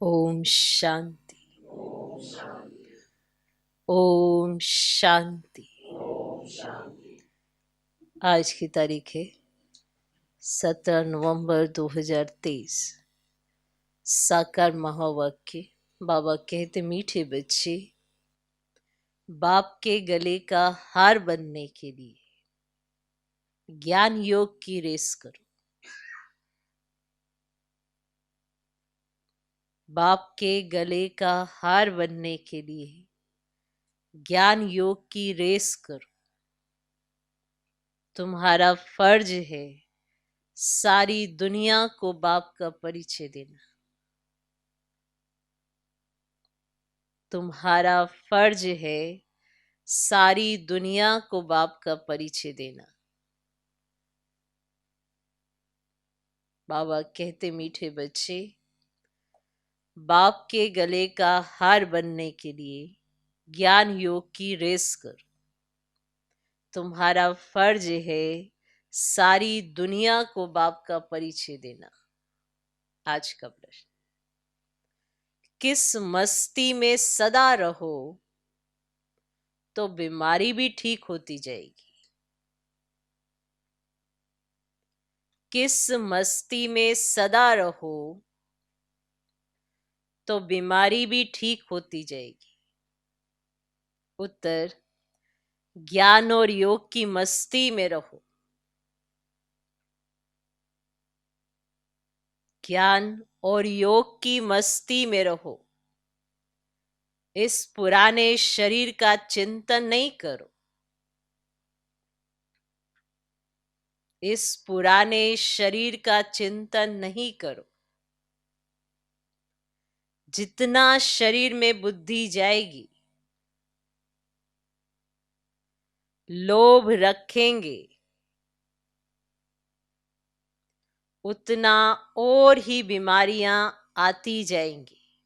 ओम शांति। ओम शांति। आज की तारीख है 17 नवंबर 2023। साकार महावाक्य। बाबा कहते, मीठे बच्चे, बाप के गले का हार बनने के लिए ज्ञान योग की रेस करो। बाप के गले का हार बनने के लिए ज्ञान योग की रेस करो। तुम्हारा फर्ज है सारी दुनिया को बाप का परिचय देना। तुम्हारा फर्ज है सारी दुनिया को बाप का परिचय देना। बाबा कहते, मीठे बच्चे, बाप के गले का हार बनने के लिए ज्ञान योग की रेस करो। तुम्हारा फर्ज है सारी दुनिया को बाप का परिचय देना। आज का प्रश्न, किस मस्ती में सदा रहो तो बीमारी भी ठीक होती जाएगी। किस मस्ती में सदा रहो तो बीमारी भी ठीक होती जाएगी। उत्तर, ज्ञान और योग की मस्ती में रहो। ज्ञान और योग की मस्ती में रहो। इस पुराने शरीर का चिंतन नहीं करो। इस पुराने शरीर का चिंतन नहीं करो। जितना शरीर में बुद्धि जाएगी, लोभ रखेंगे, उतना और ही बीमारियां आती जाएंगी।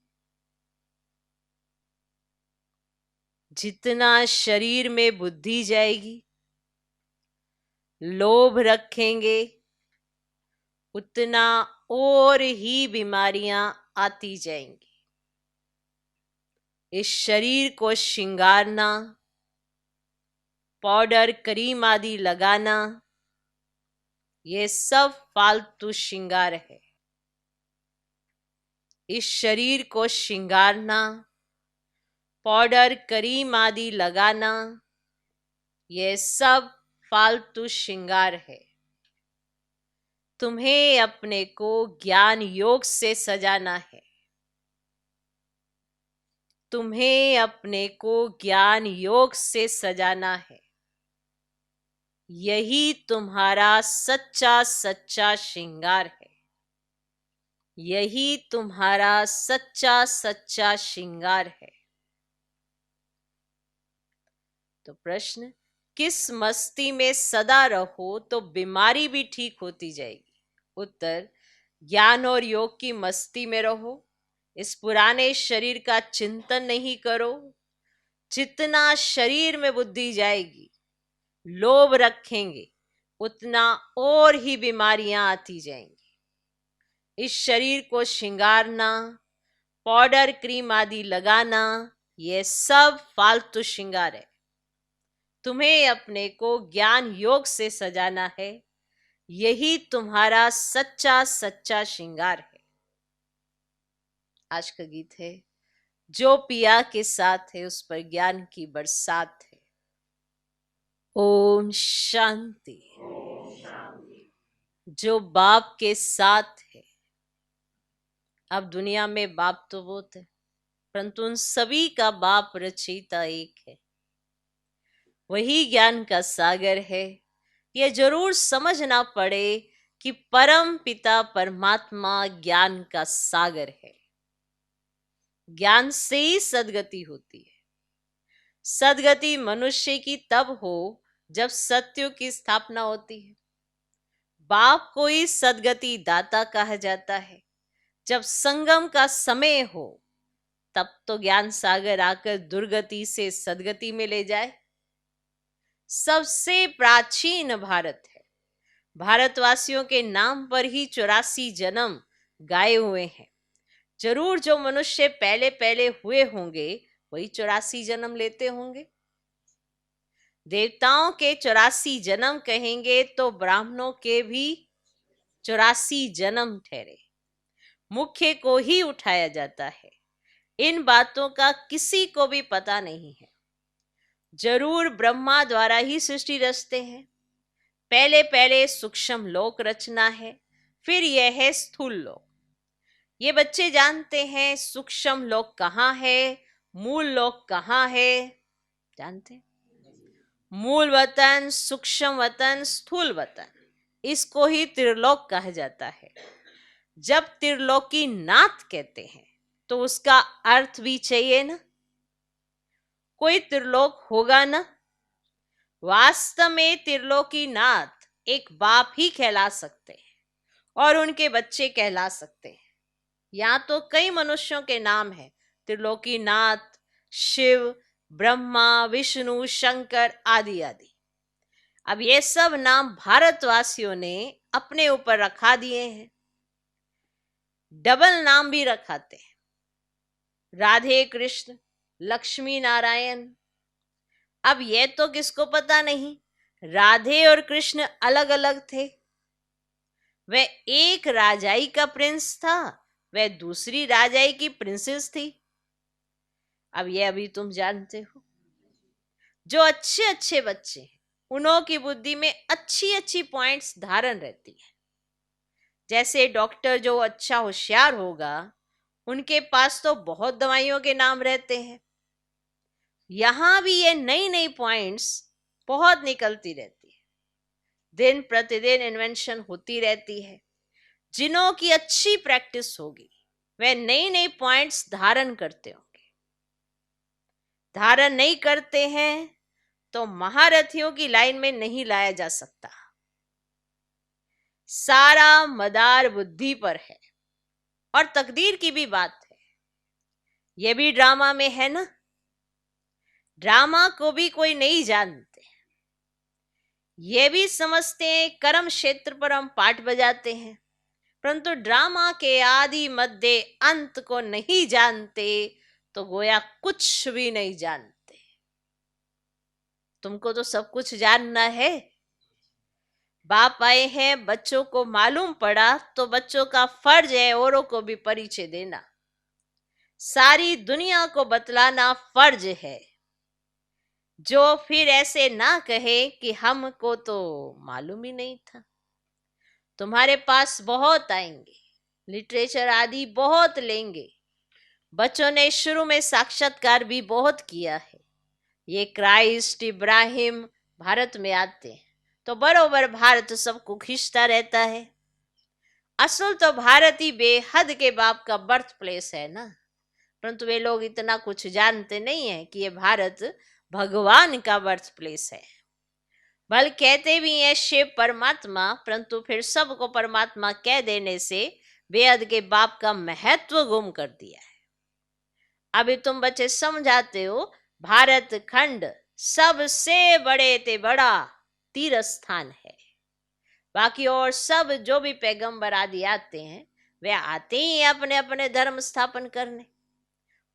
जितना शरीर में बुद्धि जाएगी, लोभ रखेंगे, उतना और ही बीमारियां आती जाएंगी। इस शरीर को श्रृंगारना, पाउडर क्रीम आदि लगाना, ये सब फालतू श्रृंगार है। इस शरीर को श्रृंगारना, पाउडर क्रीम आदि लगाना, ये सब फालतू श्रृंगार है। तुम्हें अपने को ज्ञान योग से सजाना है। तुम्हें अपने को ज्ञान योग से सजाना है। यही तुम्हारा सच्चा सच्चा श्रृंगार है। यही तुम्हारा सच्चा सच्चा श्रृंगार है। तो प्रश्न, किस मस्ती में सदा रहो तो बीमारी भी ठीक होती जाएगी। उत्तर, ज्ञान और योग की मस्ती में रहो। इस पुराने शरीर का चिंतन नहीं करो। जितना शरीर में बुद्धि जाएगी, लोभ रखेंगे, उतना और ही बीमारियां आती जाएंगी। इस शरीर को श्रृंगारना, पाउडर क्रीम आदि लगाना, ये सब फालतू श्रृंगार है। तुम्हें अपने को ज्ञान योग से सजाना है। यही तुम्हारा सच्चा सच्चा श्रृंगार है। आज का गीत है, जो पिया के साथ है उस पर ज्ञान की बरसात है। ओम शांति। जो बाप के साथ है, अब दुनिया में बाप तो बहुत है, परंतु उन सभी का बाप रचयिता एक है। वही ज्ञान का सागर है। यह जरूर समझना पड़े कि परम पिता परमात्मा ज्ञान का सागर है। ज्ञान से ही सद्गति होती है। सद्गति मनुष्य की तब हो जब सत्युग की स्थापना होती है। बाप को ही सद्गति दाता कहा जाता है। जब संगम का समय हो, तब तो ज्ञान सागर आकर दुर्गति से सद्गति में ले जाए। सबसे प्राचीन भारत है। भारतवासियों के नाम पर ही 84 जन्म गाए हुए हैं। जरूर जो मनुष्य पहले पहले हुए होंगे वही 84 जन्म लेते होंगे। देवताओं के 84 जन्म कहेंगे तो ब्राह्मणों के भी 84 जन्म ठहरे। मुख्य को ही उठाया जाता है। इन बातों का किसी को भी पता नहीं है। जरूर ब्रह्मा द्वारा ही सृष्टि रचते हैं। पहले पहले सूक्ष्म लोक रचना है, फिर यह है स्थूल लोक। ये बच्चे जानते हैं सूक्ष्म लोक कहाँ है, मूल लोक कहाँ है। जानते हैं? मूल वतन, सूक्ष्म वतन, स्थूल वतन, इसको ही त्रिलोक कहा जाता है। जब त्रिलोकी नाथ कहते हैं तो उसका अर्थ भी चाहिए ना। कोई त्रिलोक होगा ना। वास्तव में त्रिलोकी नाथ एक बाप ही कहला सकते हैं और उनके बच्चे कहला सकते हैं। यहाँ तो कई मनुष्यों के नाम हैं, त्रिलोकी नाथ, शिव, ब्रह्मा, विष्णु, शंकर आदि आदि। अब ये सब नाम भारतवासियों ने अपने ऊपर रखा दिए हैं। डबल नाम भी रखाते हैं, राधे कृष्ण, लक्ष्मी नारायण। अब ये तो किसको पता नहीं, राधे और कृष्ण अलग अलग थे। वह एक राजाई का प्रिंस था, वह दूसरी राजाई की प्रिंसेस थी। अब ये अभी तुम जानते हो। जो अच्छे अच्छे बच्चे हैं उन्हों की बुद्धि में अच्छी अच्छी पॉइंट्स धारण रहती है। जैसे डॉक्टर जो अच्छा होशियार होगा उनके पास तो बहुत दवाइयों के नाम रहते हैं। यहां भी ये नई नई पॉइंट्स बहुत निकलती रहती है। दिन प्रतिदिन इन्वेंशन होती रहती है। जिनों की अच्छी प्रैक्टिस होगी वे नई नई पॉइंट्स धारण करते होंगे। धारण नहीं करते हैं तो महारथियों की लाइन में नहीं लाया जा सकता। सारा मदार बुद्धि पर है और तकदीर की भी बात है। यह भी ड्रामा में है ना। ड्रामा को भी कोई नहीं जानते। ये भी समझते हैं कर्म क्षेत्र पर हम पाठ बजाते हैं, परंतु ड्रामा के आदि मध्य अंत को नहीं जानते तो गोया कुछ भी नहीं जानते। तुमको तो सब कुछ जानना है। बाप आए हैं, बच्चों को मालूम पड़ा तो बच्चों का फर्ज है औरों को भी परिचय देना। सारी दुनिया को बतलाना फर्ज है। जो फिर ऐसे ना कहे कि हमको तो मालूम ही नहीं था। तुम्हारे पास बहुत आएंगे, लिटरेचर आदि बहुत लेंगे। बच्चों ने शुरू में साक्षात्कार भी बहुत किया है। ये क्राइस्ट, इब्राहिम भारत में आते हैं तो बरोबर भारत सबको खींचता रहता है। असल तो भारत ही बेहद के बाप का बर्थ प्लेस है ना। परंतु वे लोग इतना कुछ जानते नहीं है कि ये भारत भगवान का बर्थ प्लेस है। बल कहते भी हैं शिव परमात्मा, परंतु फिर सबको परमात्मा कह देने से बेहद के बाप का महत्व गुम कर दिया है। अभी तुम बच्चे समझाते हो भारत खंड सबसे बड़े ते बड़ा तीर्थ स्थान है। बाकी और सब जो भी पैगंबर आदि आते हैं वे आते ही अपने अपने धर्म स्थापन करने।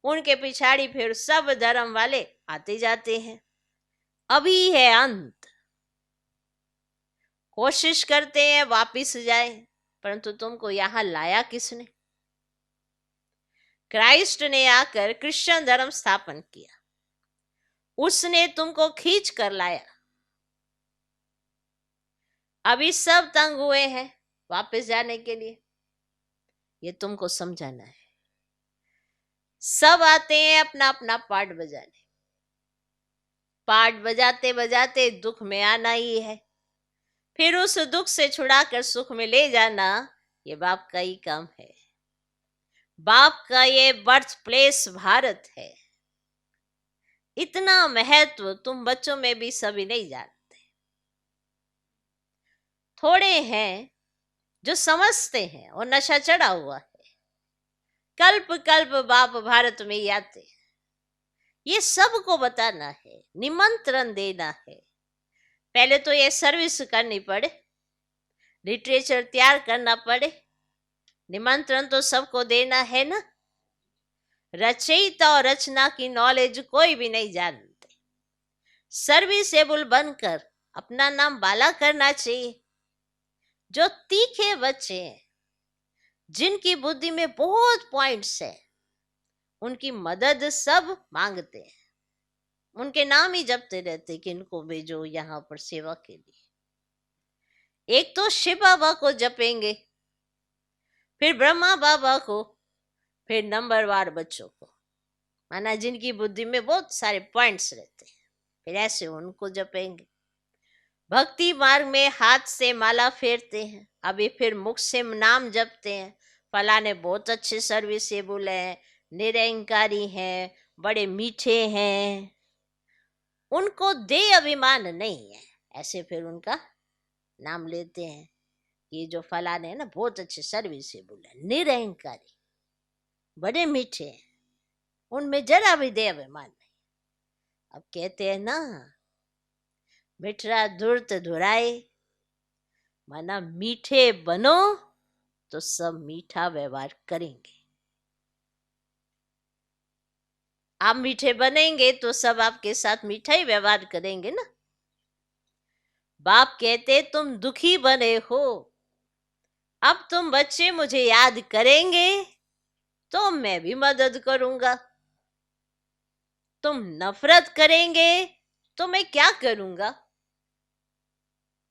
उनके पिछाड़ी फिर सब धर्म वाले आते जाते हैं। अभी है अंत। कोशिश करते हैं वापिस जाए, परंतु तुमको यहां लाया किसने? क्राइस्ट ने आकर क्रिश्चियन धर्म स्थापन किया। उसने तुमको खींच कर लाया। अभी सब तंग हुए हैं वापस जाने के लिए। ये तुमको समझाना है। सब आते हैं अपना अपना पार्ट बजाने। पार्ट बजाते बजाते दुख में आना ही है। फिर उस दुख से छुड़ाकर सुख में ले जाना ये बाप का ही काम है। बाप का ये बर्थ प्लेस भारत है। इतना महत्व तुम बच्चों में भी सभी नहीं जानते। थोड़े हैं जो समझते हैं और नशा चढ़ा हुआ है। कल्प कल्प बाप भारत में ही आते हैं। ये सबको बताना है, निमंत्रण देना है। पहले तो ये सर्विस करनी पड़े, लिटरेचर तैयार करना पड़े। निमंत्रण तो सबको देना है ना। रचयिता और रचना की नॉलेज कोई भी नहीं जानते। सर्विसेबल बनकर अपना नाम बाला करना चाहिए। जो तीखे बच्चे हैं, जिनकी बुद्धि में बहुत पॉइंट्स है, उनकी मदद सब मांगते हैं, उनके नाम ही जपते रहते कि इनको भेजो यहाँ पर सेवा के लिए। एक तो शिव बाबा को जपेंगे, फिर ब्रह्मा बाबा को, फिर नंबरवार बच्चों को, माना जिनकी बुद्धि में बहुत सारे पॉइंट्स रहते हैं, फिर ऐसे उनको जपेंगे। भक्ति मार्ग में हाथ से माला फेरते हैं, अभी फिर मुख से नाम जपते हैं। फलाने बहुत अच्छे सर्विसेबल हैं, निरंकारी हैं, बड़े मीठे हैं, उनको दे अभिमान नहीं है, ऐसे फिर उनका नाम लेते हैं। ये जो फलाने हैं ना, बहुत अच्छे सर्विसेबल है, निरंकारी, बड़े मीठे हैं, उनमें जरा भी दे अभिमान नहीं। अब कहते हैं ना, मिठरा धुर्त धुराए, माना मीठे बनो तो सब मीठा व्यवहार करेंगे। आप मीठे बनेंगे तो सब आपके साथ मीठा ही व्यवहार करेंगे ना। बाप कहते तुम दुखी बने हो, अब तुम बच्चे मुझे याद करेंगे तो मैं भी मदद करूंगा। तुम नफरत करेंगे तो मैं क्या करूंगा?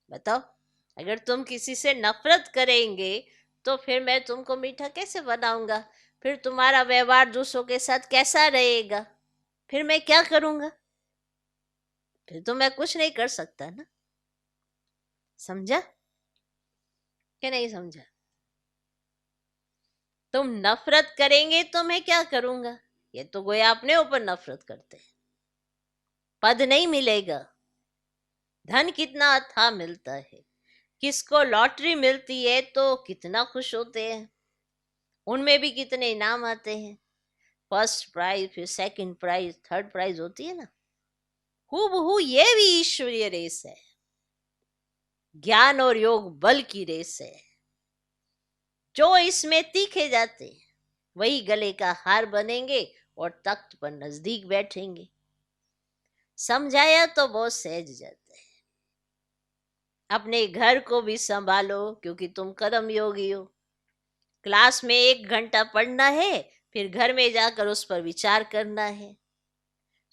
बताओ, अगर तुम किसी से नफरत करेंगे तो फिर मैं तुमको मीठा कैसे बनाऊंगा? फिर तुम्हारा व्यवहार दूसरों के साथ कैसा रहेगा? फिर मैं क्या करूंगा? फिर तो मैं कुछ नहीं कर सकता ना। समझा कि नहीं समझा? तुम नफरत करेंगे तो मैं क्या करूंगा? ये तो गोया अपने ऊपर नफरत करते हैं। पद नहीं मिलेगा, धन कितना अथाह मिलता है, किसको लॉटरी मिलती है तो कितना खुश होते हैं, उनमें भी कितने इनाम आते हैं, फर्स्ट प्राइज, फिर सेकंड प्राइज, थर्ड प्राइज होती है ना। हूबहू ये भी ईश्वरीय रेस है, ज्ञान और योग बल की रेस है। जो इसमें तीखे जाते हैं वही गले का हार बनेंगे और तख्त पर नजदीक बैठेंगे। समझाया तो बहुत सहज जाता है। अपने घर को भी संभालो, क्योंकि तुम कर्म योगी हो। क्लास में 1 घंटा पढ़ना है, फिर घर में जाकर उस पर विचार करना है।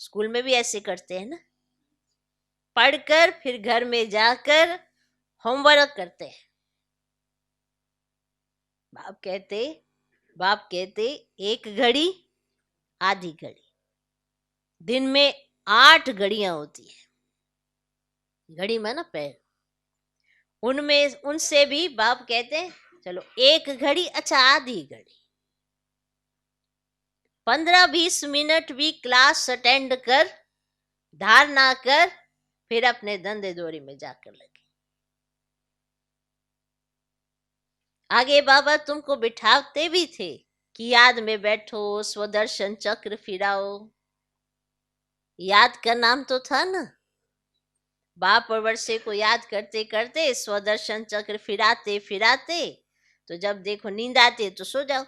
स्कूल में भी ऐसे करते हैं ना, पढ़कर फिर घर में जाकर होमवर्क करते हैं। बाप कहते 1 घड़ी आधी घड़ी, दिन में 8 घड़ियां होती है। घड़ी में ना पैर, उनमें उनसे भी बाप कहते हैं चलो 1 घड़ी, अच्छा आधी घड़ी, 15-20 मिनट भी क्लास अटेंड कर, धारणा कर, फिर अपने धंधे दोरी में जाकर लगे। आगे बाबा तुमको बिठाते भी थे कि याद में बैठो, स्वदर्शन चक्र फिराओ। याद का नाम तो था ना। बाप और वर्षे को याद करते करते स्वदर्शन चक्र फिराते फिराते, तो जब देखो नींद आती है तो सो जाओ,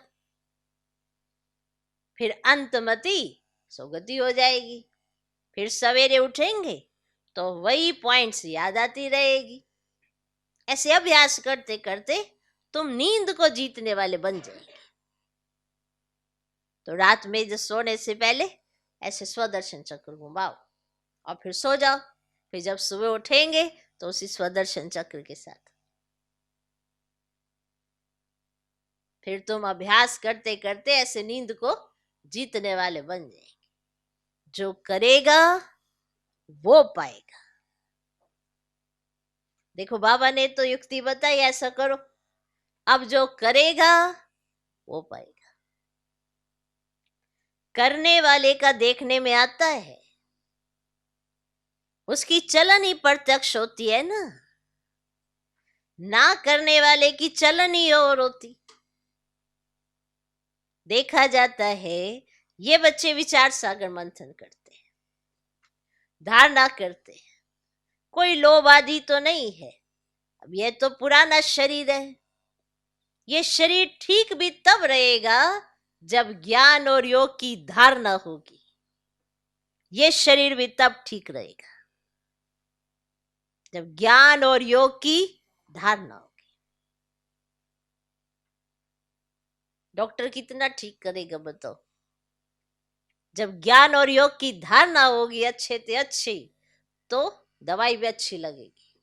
फिर अंतमति सोगति हो जाएगी। फिर सवेरे उठेंगे तो वही पॉइंट्स याद आती रहेगी। ऐसे अभ्यास करते करते तुम नींद को जीतने वाले बन जाएंगे। तो रात में जो सोने से पहले ऐसे स्वदर्शन चक्र घुमाओ और फिर सो जाओ। फिर जब सुबह उठेंगे तो उसी स्वदर्शन चक्र के साथ फिर तुम अभ्यास करते करते ऐसे नींद को जीतने वाले बन जाएंगे। जो करेगा वो पाएगा। देखो बाबा ने तो युक्ति बताई, ऐसा करो, अब जो करेगा वो पाएगा। करने वाले का देखने में आता है, उसकी चलन ही प्रत्यक्ष होती है ना करने वाले की चलन ही और होती। देखा जाता है ये बच्चे विचार सागर मंथन करते हैं, धारणा करते हैं, कोई लोभ आदि तो नहीं है। अब ये तो पुराना शरीर है, ये शरीर ठीक भी तब रहेगा जब ज्ञान और योग की धारणा होगी, ये शरीर भी तब ठीक रहेगा जब ज्ञान और योग की धारणा होगी। डॉक्टर कितना ठीक करेगा बताओ? जब ज्ञान और योग की धारणा होगी अच्छे से अच्छी, तो दवाई भी अच्छी लगेगी,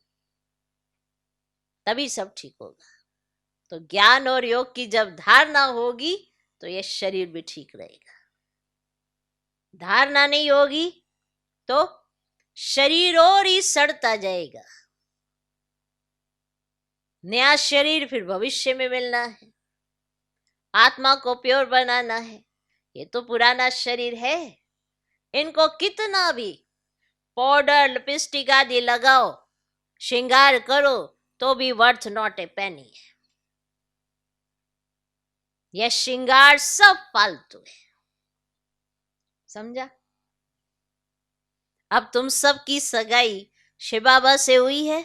तभी सब ठीक होगा। तो ज्ञान और योग की जब धारणा होगी तो ये शरीर भी ठीक रहेगा। धारणा नहीं होगी तो शरीर और ही सड़ता जाएगा। नया शरीर फिर भविष्य में मिलना है, आत्मा को प्योर बनाना है। ये तो पुराना शरीर है, इनको कितना भी पाउडर लिपस्टिक आदि लगाओ, श्रृंगार करो, तो भी वर्थ नॉट ए पेनी है। यह श्रृंगार सब फालतू है, समझा? अब तुम सब की सगाई शिव बाबा से हुई है।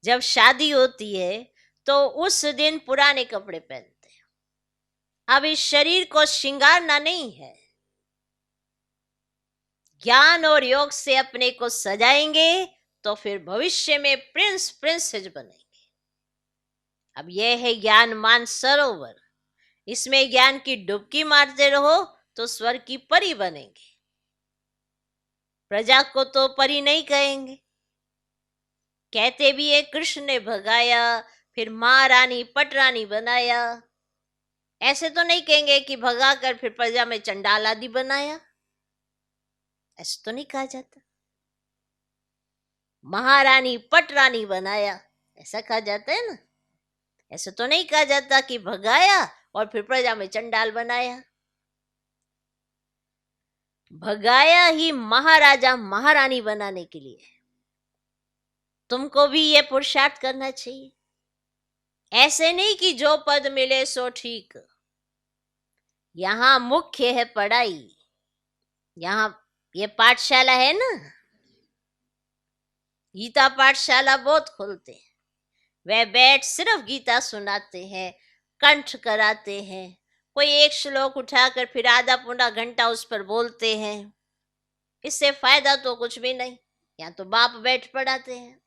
जब शादी होती है तो उस दिन पुराने कपड़े पहनते हैं। अब इस शरीर को श्रृंगारना नहीं है, ज्ञान और योग से अपने को सजाएंगे तो फिर भविष्य में प्रिंस प्रिंसेस बनेंगे। अब यह है ज्ञान मान सरोवर, इसमें ज्ञान की डुबकी मारते रहो तो स्वर्ग की परी बनेंगे। प्रजा को तो परी नहीं कहेंगे, कहते भी है कृष्ण ने भगाया फिर महारानी पटरानी बनाया। ऐसे तो नहीं कहेंगे कि भगाकर फिर प्रजा में चंडाल आदि बनाया, ऐसे तो नहीं कहा जाता। महारानी पटरानी बनाया ऐसा कहा जाता है ना, ऐसे तो नहीं कहा जाता कि भगाया और फिर प्रजा में चंडाल बनाया। भगाया ही महाराजा महारानी बनाने के लिए। तुमको भी ये पुरुषार्थ करना चाहिए, ऐसे नहीं कि जो पद मिले सो ठीक। यहां मुख्य है पढ़ाई, यहां ये पाठशाला है ना, गीता पाठशाला बहुत खोलते हैं। वह बैठ सिर्फ गीता सुनाते हैं, कंठ कराते हैं, कोई एक श्लोक उठाकर फिर आधा पौना घंटा उस पर बोलते हैं। इससे फायदा तो कुछ भी नहीं। यहाँ तो बाप बैठ पढ़ाते हैं,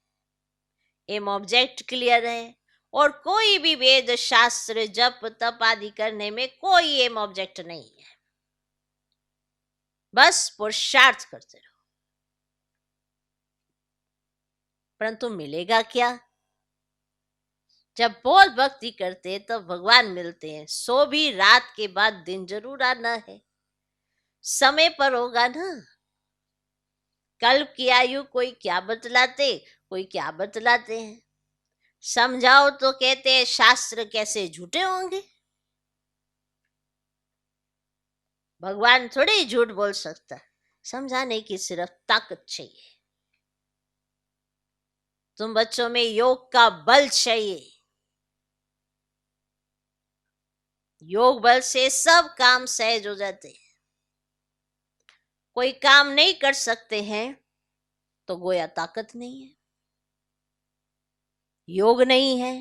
एम ऑब्जेक्ट क्लियर है, और कोई भी वेद शास्त्र जप तप आदि करने में कोई एम ऑब्जेक्ट नहीं है, बस पुरुषार्थ करते रहो। परंतु मिलेगा क्या? जब बहुत भक्ति करते हैं तब भगवान मिलते हैं। सो भी रात के बाद दिन जरूर आना है, समय पर होगा ना। कल्प की आयु कोई क्या बतलाते, कोई क्या बतलाते हैं। समझाओ तो कहते हैं शास्त्र कैसे झूठे होंगे। भगवान थोड़े ही झूठ बोल सकता, समझाने की सिर्फ ताकत चाहिए। तुम बच्चों में योग का बल चाहिए, योग बल से सब काम सहज हो जाते हैं। कोई काम नहीं कर सकते हैं तो गोया ताकत नहीं है, योग नहीं है।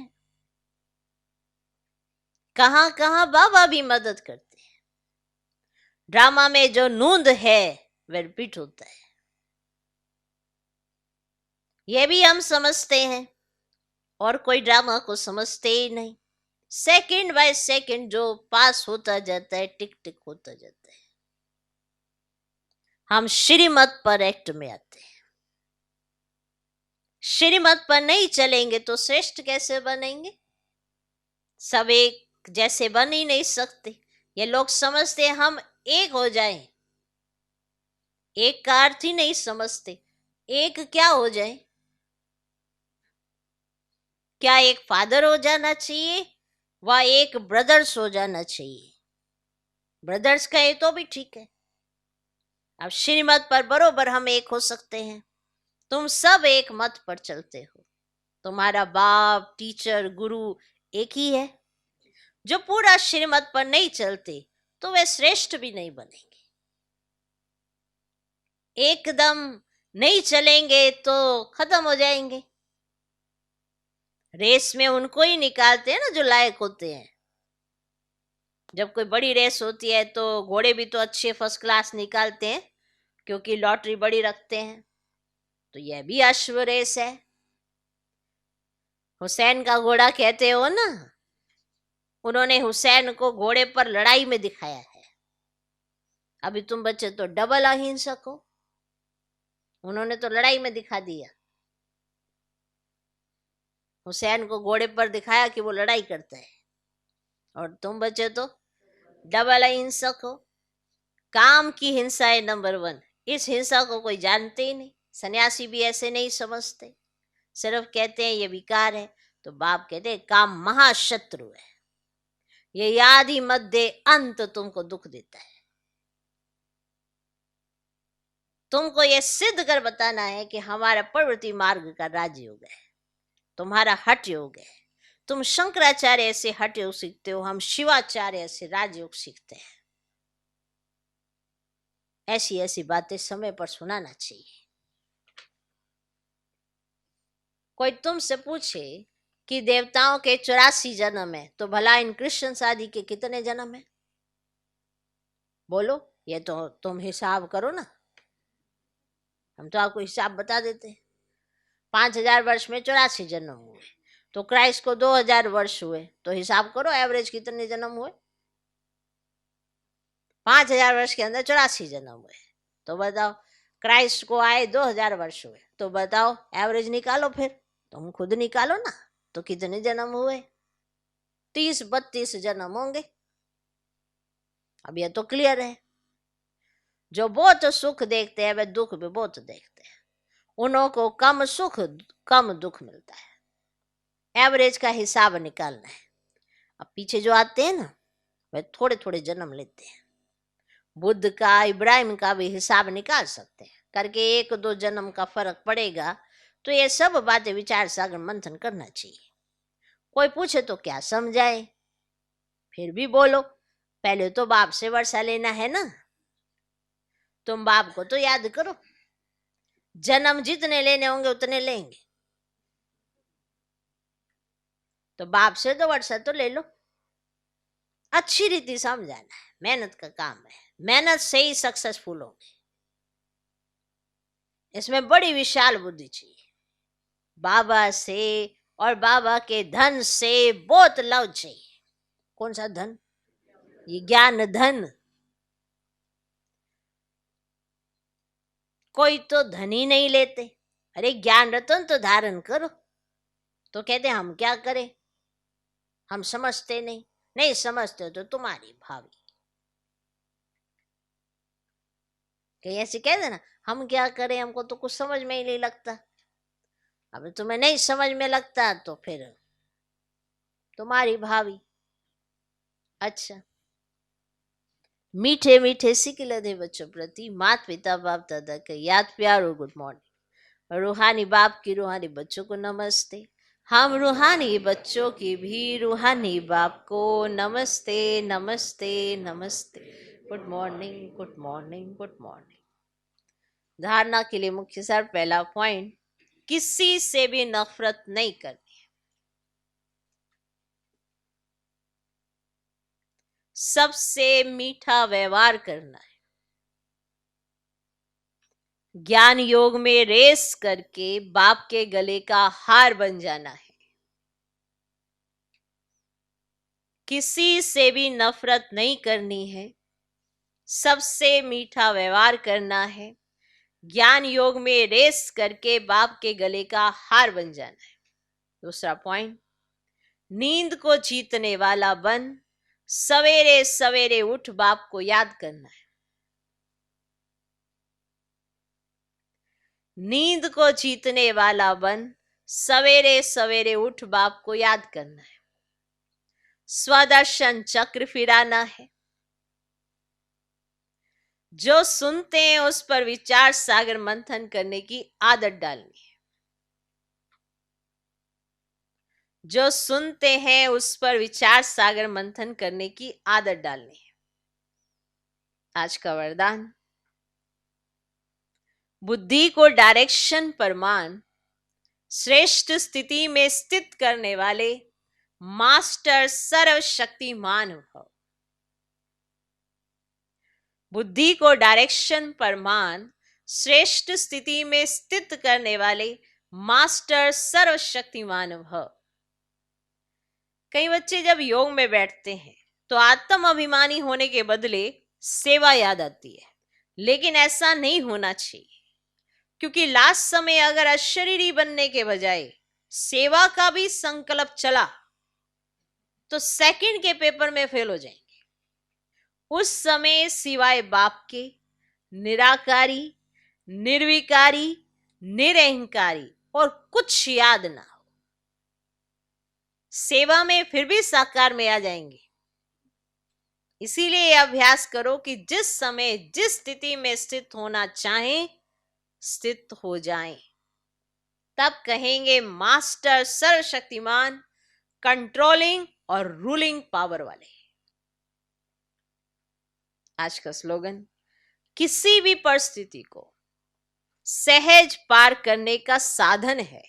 कहां कहां बाबा भी मदद करते हैं। ड्रामा में जो नूंद है वह रिपीट होता है, यह भी हम समझते हैं, और कोई ड्रामा को समझते ही नहीं। सेकंड बाय सेकंड जो पास होता जाता है, टिक टिक होता जाता है। हम श्रीमत पर एक्ट में आते हैं। श्रीमत पर नहीं चलेंगे तो श्रेष्ठ कैसे बनेंगे? सब एक जैसे बन ही नहीं सकते। ये लोग समझते हैं हम एक हो जाएं, एक का अर्थ ही नहीं समझते। एक क्या हो जाए? क्या एक फादर हो जाना चाहिए व एक ब्रदर्स हो जाना चाहिए? ब्रदर्स कहे तो भी ठीक है। अब श्रीमत पर बरोबर हम एक हो सकते हैं। तुम सब एक मत पर चलते हो, तुम्हारा बाप टीचर गुरु एक ही है। जो पूरा श्रीमत पर नहीं चलते तो वे श्रेष्ठ भी नहीं बनेंगे। एकदम नहीं चलेंगे तो खत्म हो जाएंगे। रेस में उनको ही निकालते हैं ना जो लायक होते हैं। जब कोई बड़ी रेस होती है तो घोड़े भी तो अच्छे फर्स्ट क्लास निकालते हैं, क्योंकि लॉटरी बड़ी रखते हैं। तो यह भी अश्व रेस है। हुसैन का घोड़ा कहते हो ना, उन्होंने हुसैन को घोड़े पर लड़ाई में दिखाया है। अभी तुम बच्चे तो डबल अहिंसक हो, उन्होंने तो लड़ाई में दिखा दिया। हुसैन को घोड़े पर दिखाया कि वो लड़ाई करता है, और तुम बच्चे तो डबल अहिंसक हो। काम की हिंसा है नंबर 1। इस हिंसा को कोई जानते ही नहीं। सन्यासी भी ऐसे नहीं समझते, सिर्फ कहते हैं ये विकार है। तो बाप कहते हैं काम महाशत्रु है, ये याद ही मत दे, अंत तुमको दुख देता है। तुमको ये सिद्ध कर बताना है कि हमारा प्रवृत्ति मार्ग का राजयोग है, तुम्हारा हठ योग है। तुम शंकराचार्य से हठ योग सीखते हो, हम शिवाचार्य से राजयोग सीखते हैं। ऐसी ऐसी बातें समय पर सुनाना चाहिए। कोई तुमसे पूछे कि देवताओं के 84 जन्म है, तो भला इन कृष्ण आदि के कितने जन्म है? बोलो, ये तो तुम हिसाब करो ना, हम तो आपको हिसाब बता देते हैं। 5000 वर्ष में 84 जन्म हुए, तो क्राइस्ट को 2000 वर्ष हुए, तो हिसाब करो एवरेज कितने जन्म हुए। 5000 वर्ष के अंदर 84 जन्म हुए, तो बताओ क्राइस्ट को आए 2000 वर्ष हुए, तो बताओ एवरेज निकालो, फिर तुम खुद निकालो ना, तो कितने जन्म हुए? 30-32 जन्म होंगे। अब यह तो क्लियर है। जो बहुत सुख देखते हैं वे दुख भी बहुत देखते हैं, उन्हों को कम सुख कम दुख मिलता है। एवरेज का हिसाब निकालना है। अब पीछे जो आते हैं ना, वे थोड़े थोड़े जन्म लेते हैं। बुद्ध का, इब्राहिम का भी हिसाब निकाल सकते हैं, करके 1-2 जन्म का फर्क पड़ेगा। तो ये सब बातें विचार सागर मंथन करना चाहिए। कोई पूछे तो क्या समझाए, फिर भी बोलो, पहले तो बाप से वर्षा लेना है ना। तुम बाप को तो याद करो, जन्म जितने लेने होंगे उतने लेंगे, तो बाप से तो वर्षा तो ले लो। अच्छी रीति समझाना है, मेहनत का काम है, मेहनत से ही सक्सेसफुल होंगे। इसमें बड़ी विशाल बुद्धि चाहिए। बाबा से और बाबा के धन से बहुत लव चाहिए। कौन सा धन? ये ज्ञान धन। कोई तो धन ही नहीं लेते। अरे ज्ञान रतन तो धारण करो, तो कहते हम क्या करें, हम समझते नहीं। नहीं समझते तो तुम्हारी भावी। कहीं ऐसे कह देना हम क्या करें, हमको तो कुछ समझ में ही नहीं लगता। अब तुम्हें नहीं समझ में लगता तो फिर तुम्हारी भावी। अच्छा, मीठे मीठे सिकिलधे बच्चों प्रति माता पिता बाप दादा का याद प्यार और गुड मॉर्निंग। रूहानी बाप की रूहानी बच्चों को नमस्ते। हम रूहानी बच्चों की भी रूहानी बाप को नमस्ते नमस्ते नमस्ते। Good morning good morning good morning. धारणा के लिए मुख्य सार, पहला पॉइंट, किसी से भी नफरत नहीं करनी, सबसे मीठा व्यवहार करना है, ज्ञान योग में रेस करके बाप के गले का हार बन जाना है, किसी से भी नफरत नहीं करनी है, सबसे मीठा व्यवहार करना है, ज्ञान योग में रेस करके बाप के गले का हार बन जाना है। दूसरा पॉइंट, नींद को जीतने वाला बन, सवेरे सवेरे उठ बाप को याद करना है। नींद को जीतने वाला बन, सवेरे सवेरे उठ बाप को याद करना है। स्वदर्शन चक्र फिराना है। जो सुनते हैं उस पर विचार सागर मंथन करने की आदत डालनी है। जो सुनते हैं उस पर विचार सागर मंथन करने की आदत डालनी है। आज का वरदान, बुद्धि को डायरेक्शन पर मान, श्रेष्ठ स्थिति में स्थित करने वाले मास्टर सर्वशक्तिमान भव। बुद्धि को डायरेक्शन पर मान श्रेष्ठ स्थिति में स्थित करने वाले मास्टर सर्वशक्तिमान भव। कई बच्चे जब योग में बैठते हैं तो आत्म अभिमानी होने के बदले सेवा याद आती है, लेकिन ऐसा नहीं होना चाहिए, क्योंकि लास्ट समय अगर अशरीरी बनने के बजाय सेवा का भी संकल्प चला तो सेकंड के पेपर में फेल हो जाएंगे। उस समय सिवाय बाप के निराकारी, निर्विकारी, निरहंकारी और कुछ याद ना हो। सेवा में फिर भी साकार में आ जाएंगे। इसीलिए अभ्यास करो कि जिस समय जिस स्थिति में स्थित होना चाहें स्थित हो जाएं, तब कहेंगे मास्टर सर्वशक्तिमान, कंट्रोलिंग और रूलिंग पावर वाले। आज का स्लोगन, किसी भी परिस्थिति को सहज पार करने का साधन है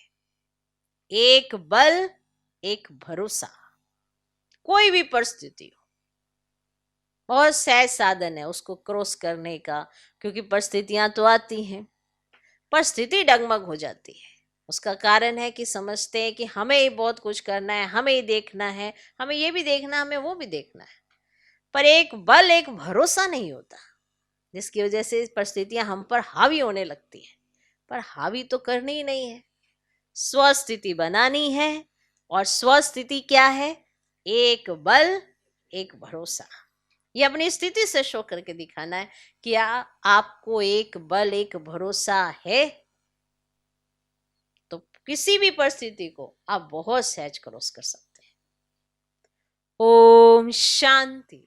एक बल, एक भरोसा। कोई भी परिस्थिति हो, बहुत सहज साधन है उसको क्रॉस करने का, क्योंकि परिस्थितियां तो आती हैं, परिस्थिति डगमग हो जाती है। उसका कारण है कि समझते हैं कि हमें ही बहुत कुछ करना है, हमें ही देखना है, हमें ये भी देखना है, हमें वो भी देखना है, पर एक बल, एक भरोसा नहीं होता, जिसकी वजह से परिस्थितियां हम पर हावी होने लगती हैं। पर हावी तो करनी ही नहीं है, स्वस्थिति बनानी है। और स्वस्थिति क्या है? एक बल, एक भरोसा। ये अपनी स्थिति से शो करके दिखाना है कि आपको एक बल, एक भरोसा है, तो किसी भी परिस्थिति को आप बहुत सहज क्रॉस कर सकते हैं। ओम शांति।